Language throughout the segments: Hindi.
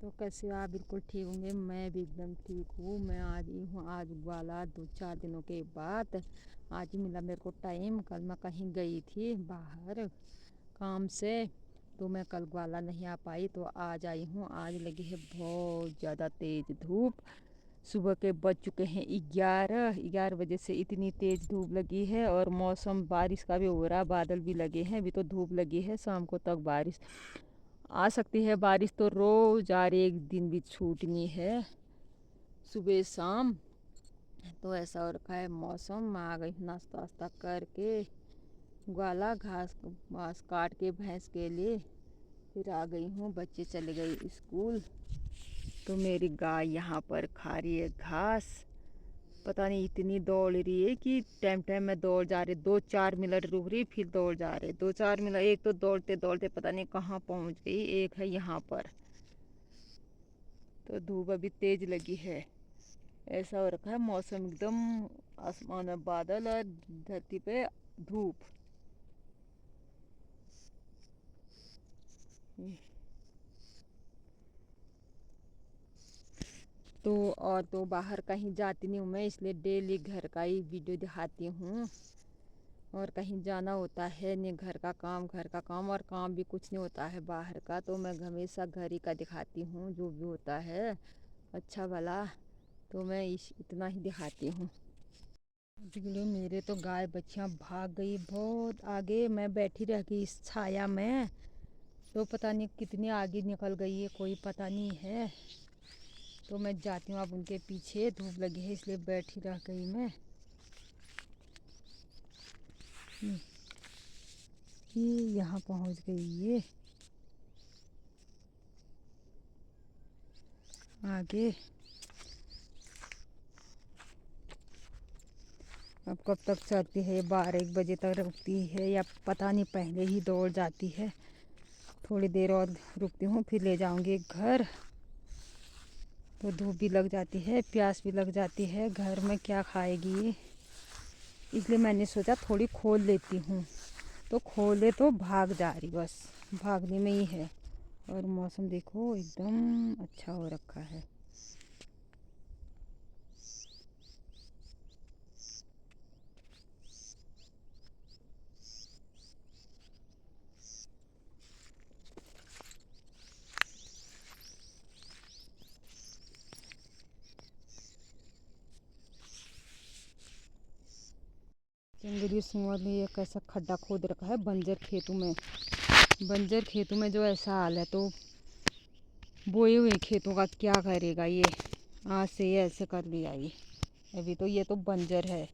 तो कैसे हो आप? बिल्कुल ठीक होंगे। मैं भी एकदम ठीक हूँ। मैं आज ही हूँ, आज वाला 2-4 दिनों के बाद आज ही मिला मेरे को टाइम। कल मैं कहीं गई थी बाहर काम से, तो मैं कल ग्वाला नहीं आ पाई, तो आज आई हूँ। आज लगी है बहुत ज़्यादा तेज़ धूप। सुबह के बज चुके हैं 11 बजे से इतनी तेज़ धूप लगी है, और मौसम बारिश का भी हो रहा, बादल भी लगे हैं। अभी तो धूप लगी है, शाम को तक बारिश आ सकती है। बारिश तो रोज आ रही, एक दिन भी छूटनी है, सुबह शाम। तो ऐसा हो रखा है मौसम। आ गई नाश्ता वास्ता करके, ग्वाला घास घास काट के भैंस के लिए, फिर आ गई हूँ। बच्चे चले गए स्कूल, तो मेरी गाय यहाँ पर खा रही है घास। पता नहीं इतनी दौड़ रही है कि टाइम टाइम में दौड़ जा रही, 2-4 मिनट रुक रही फिर दौड़ जा रहे, 2-4 मिनट। एक तो दौड़ते दौड़ते पता नहीं कहाँ पहुँच गई। एक है यहाँ पर। तो धूप अभी तेज लगी है। ऐसा हो रखा है मौसम एकदम, आसमान में बादल और धरती पे धूप। तो और तो बाहर कहीं जाती नहीं हूँ मैं, इसलिए डेली घर का ही वीडियो दिखाती हूँ। और कहीं जाना होता है नहीं, घर का काम और काम भी कुछ नहीं होता है बाहर का, तो मैं हमेशा घर ही का दिखाती हूँ जो भी होता है अच्छा भला। तो मैं इतना ही दिखाती हूँ। मेरे तो गाय बच्चियाँ भाग गई बहुत आगे, मैं बैठी रह गई इस छाया में। तो पता नहीं कितनी आगे निकल गई है, कोई पता नहीं है। तो मैं जाती हूँ अब उनके पीछे, धूप लगी है इसलिए बैठी रह गई मैं। ये यहाँ पहुँच गई ये आगे। अब कब तक चलती है? 12-1 बजे तक रुकती है, या पता नहीं पहले ही दौड़ जाती है। थोड़ी देर और रुकती हूँ, फिर ले जाऊँगी घर। तो धूप भी लग जाती है, प्यास भी लग जाती है, घर में क्या खाएगी ये, इसलिए मैंने सोचा थोड़ी खोल लेती हूँ। तो खोले तो भाग जा रही, बस भागने में ही है। और मौसम देखो एकदम अच्छा हो रखा है। जंगली सुअर ने एक ऐसा खड्डा खोद रखा है बंजर खेतों में। बंजर खेतों में जो ऐसा हाल है, तो बोए हुए खेतों का क्या करेगा ये? आज से ये ऐसे कर लिया ये। अभी तो ये तो बंजर है,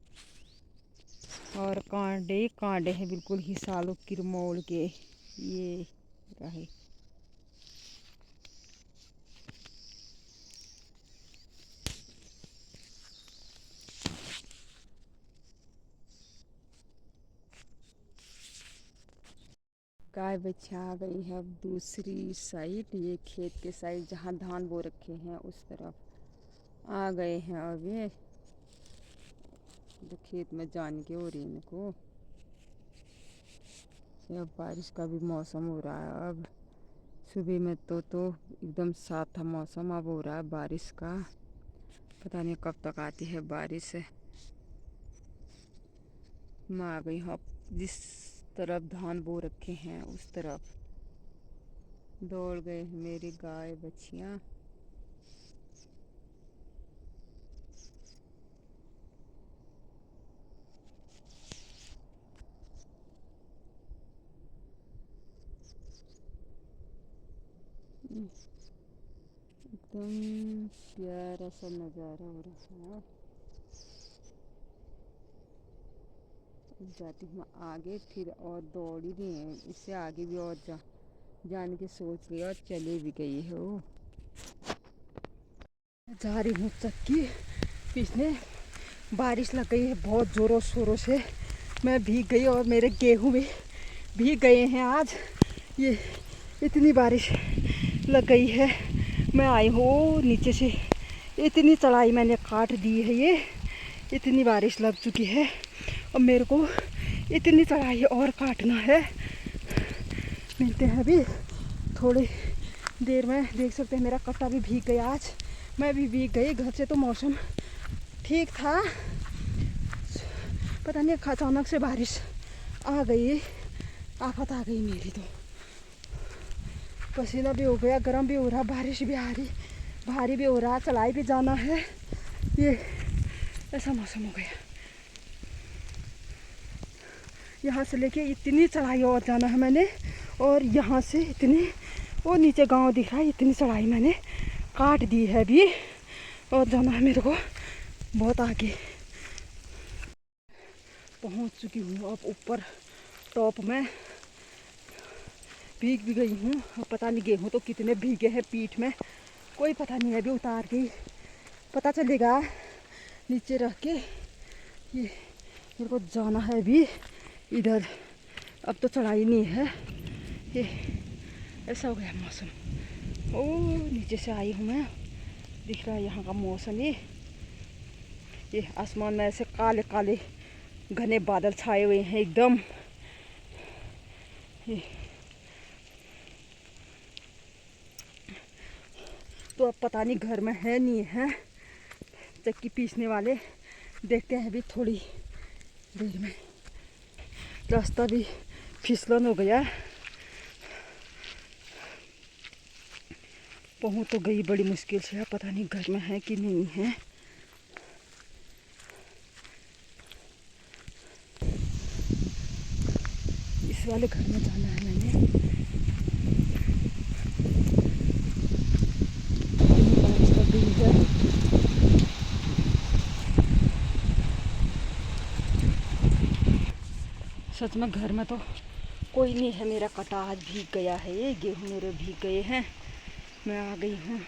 और कांटे कांटे हैं बिल्कुल हिसालो किरमोल के ये रहे। गाय बच्चा आ गई है अब दूसरी साइड, ये खेत के साइड जहाँ धान बो रखे हैं उस तरफ आ गए हैं। अब ये तो खेत में जाने की हो रही इनको। अब बारिश का भी मौसम हो रहा है। अब सुबह में तो एकदम साफ था मौसम, अब हो रहा है बारिश का। पता नहीं कब तक आती है बारिश। मैं आ गई हूँ जिस तरफ धान बो रखे हैं उस तरफ। दौड़ गए मेरी गाय बच्चियाँ। एकदम प्यारा सा नज़ारा हो रहा है। जाती हूँ आगे, फिर और दौड़ ही रही है, इससे आगे भी और जाने की सोच रही है, और चले भी गई है वो। जा रही हूँ चक्की पीछे। बारिश लग गई है बहुत ज़ोरों शोरों से, मैं भीग गई और मेरे गेहूँ भी भीग गए हैं आज। ये इतनी बारिश लग गई है। मैं आई हूँ नीचे से, इतनी चढ़ाई मैंने काट दी है, ये इतनी बारिश लग चुकी है, और मेरे को इतनी चढ़ाई और काटना है। मिलते हैं अभी थोड़ी देर में देख सकते हैं मेरा कट्टा भी भीग गया। आज मैं भी भीग गई। घर से तो मौसम ठीक था, पता नहीं अचानक से बारिश आ गई, आफत आ गई मेरी। तो पसीना भी हो गया, गर्म भी हो रहा, बारिश भी आ रही, भारी भी हो रहा, चलाई भी जाना है। ये ऐसा मौसम हो गया। यहाँ से लेके इतनी चढ़ाई और जाना है मैंने, और यहाँ से इतनी वो नीचे गांव दिख रहा है, इतनी चढ़ाई मैंने काट दी है अभी, और जाना है मेरे को बहुत आगे। पहुँच चुकी हूँ अब ऊपर टॉप में। भीग भी गई हूँ। अब पता नहीं गेहूँ तो कितने भीगे हैं पीठ में, कोई पता नहीं है। अभी उतार के पता चलेगा नीचे रख के। ये मेरे को जाना है अभी इधर। अब तो चढ़ाई नहीं है। ये ऐसा हो गया मौसम। ओ नीचे से आई हूँ मैं, दिख रहा है यहाँ का मौसम। ये आसमान में ऐसे काले काले घने बादल छाए हुए हैं एकदम। ये तो अब पता नहीं घर में है नहीं है चक्की पीसने वाले, देखते हैं अभी थोड़ी देर में। रास्ता भी फिसलन हो गया। पहुँच तो गई बड़ी मुश्किल से, पता नहीं घर में है कि नहीं है। इस वाले घर में जाना है मैंने। बारिश कर रही है। सच में घर में तो कोई नहीं है। मेरा कटा आज भीग गया है, ये गेहूँ मेरे भीग गए हैं। मैं आ गई हूँ।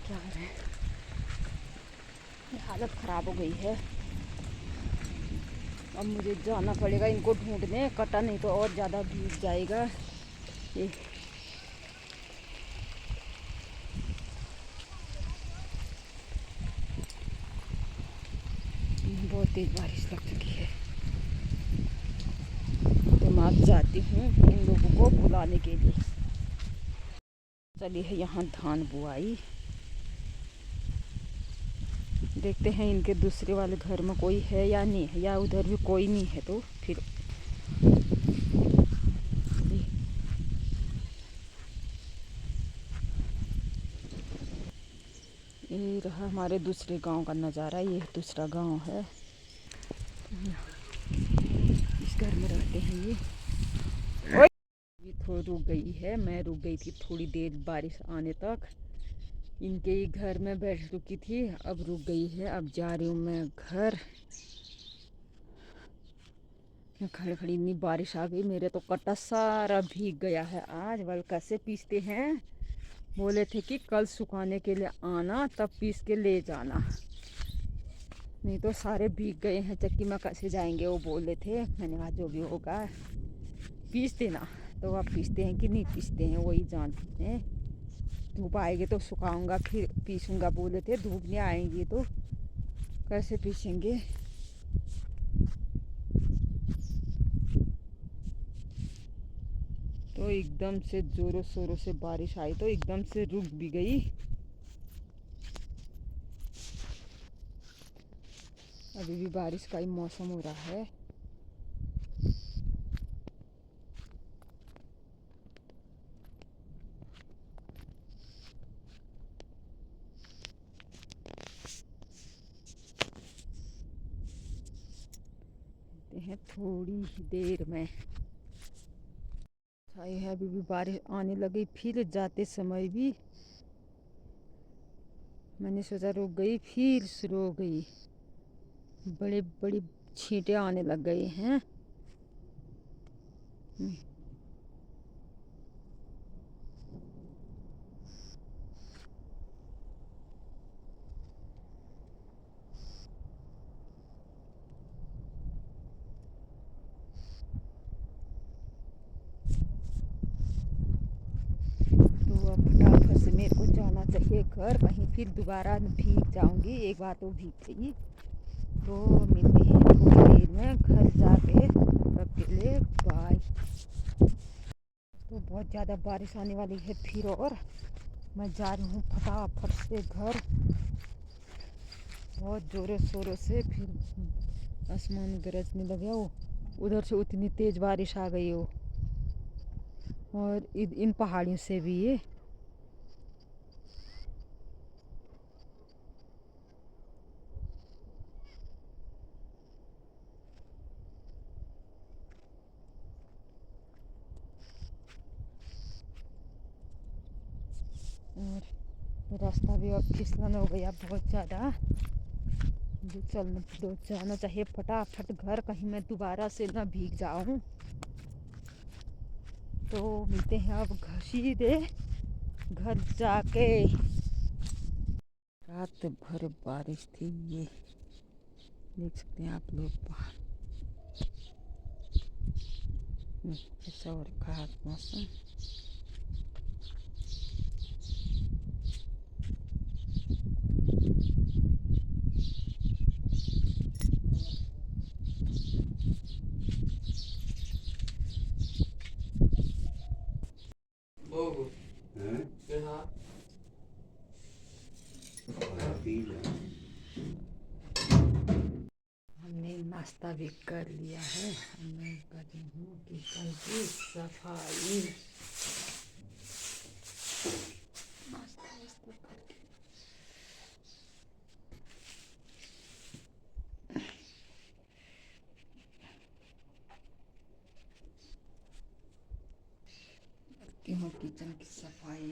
क्या करें, हालत ख़राब हो गई है। अब मुझे जाना पड़ेगा इनको ढूंढने, कटा नहीं तो और ज़्यादा भीग जाएगा। ये बहुत तेज़ बारिश लग चुकी है। तो मैं अब जाती हूँ इन लोगों को बुलाने के लिए। चली है यहाँ धान बुआई। देखते हैं इनके दूसरे वाले घर में कोई है या नहीं है, या उधर भी कोई नहीं है तो फिर ये रहा हमारे दूसरे गांव का नज़ारा। ये दूसरा गांव है, इस घर में रहते हैं ये। ये थोड़ी रुक गई है, मैं रुक गई थी थोड़ी देर बारिश आने तक। इनके ही घर में बैठ रुकी थी, अब रुक गई है। अब जा रही हूँ मैं घर। खड़ी खड़ी इतनी बारिश आ गई, मेरे तो कट्टा सारा भीग गया है। आज वल कैसे पीसते हैं, बोले थे कि कल सुखाने के लिए आना, तब पीस के ले जाना, नहीं तो सारे भीग गए हैं। चक्की में कैसे जाएंगे वो बोले थे। मैंने कहा जो भी होगा पीस देना। तो अब पीसते हैं कि नहीं पीसते हैं वही जानते हैं। धूप आएगी तो सुखाऊंगा फिर पीसूंगा बोले थे। धूप नहीं आएंगी तो कैसे पीसेंगे। तो एकदम से जोरों शोरों से बारिश आई तो एकदम से रुक भी गई। अभी भी बारिश का ही मौसम हो रहा है। हैं थोड़ी ही देर में है। अभी भी बारिश आने लगी। फिर जाते समय भी मैंने सोचा रुक गई, फिर शुरू हो गई। बड़े बड़ी छींटे आने लग गए हैं। तो अब फटाफट से मेरे को जाना चाहिए घर, कहीं फिर दोबारा भीग जाऊंगी। एक बार तो भीग गई। तो मिलते हैं थोड़ी देर में घर जाके, तब के लिए बाय। तो बहुत ज़्यादा बारिश आने वाली है फिर, और मैं जा रही हूँ फटाफट से घर, बहुत ज़ोरों शोरों से। फिर आसमान गरजने लगे, वो उधर से उतनी तेज़ बारिश आ गई हो, और इन पहाड़ियों से भी ये। और रास्ता भी अब फिसलन हो गया बहुत ज़्यादा, जो चलना दो जाना चाहिए फटाफट घर, कहीं मैं दोबारा से ना भीग जाऊं। तो मिलते हैं अब सीधे घर जाके। रात भर बारिश थी, ये देख सकते हैं आप लोग पहाड़, ऐसा हो रखा है मौसम। हमने नाश्ता भी कर लिया है, मैं कर रही हूँ किचन की सफाई। नाश्ता वास्ता करके करती हूँ किचन की सफाई।